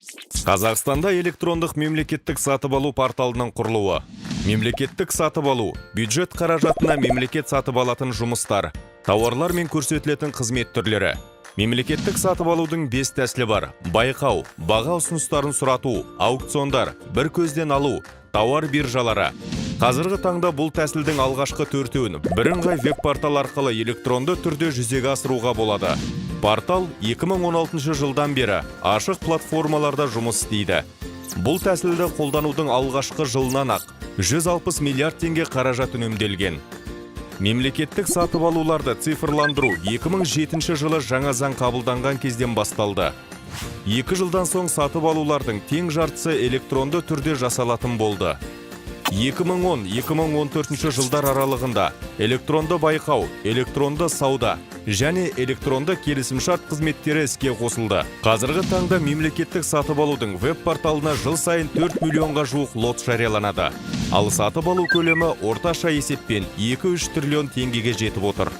Қазақстанда электрондық мемлекеттік сатып алу порталының құрылуы. Мемлекеттік сатып алу, бюджет қаражатына мемлекет сатып алатын жұмыстар, тауарлар мен көрсетілетін қызмет түрлері. Мемлекеттік сатып алудың 5 тәсілі бар: байқау, баға ұсыныстарын сұрату, аукциондар, бір көзден алу, тауар биржалары. Қазіргі таңда бұл тәсілдің алғашқы төртеуін бірыңғай веб-портал арқылы электронды түрде жүзеге асыруға болады. Портал 2016 жылдан бері ашық платформаларда жұмыс істейді. Бұл тәсілді қолданудың алғашқы жылынан ақ 160 миллиард теңге қаражат үнемделген. Мемлекеттік сатып алуларды цифрландыру 2007 жылы жаңа заң қабылданған кезден басталды. 2 жылдан соң сатып алулардың тең жартысы электронды түрде жасалатын болды. 2010-2014 жылдар аралығында электронды байқау, электронды сауда және электронды келісімшарт қызметтері іске қосылды. Қазіргі таңда мемлекеттік сатып алудың веб-порталына жыл сайын 4 миллионға жуық лот жарияланады. Ал сатып алу көлемі орташа есеппен 2-3 триллион теңгеге жетіп отыр.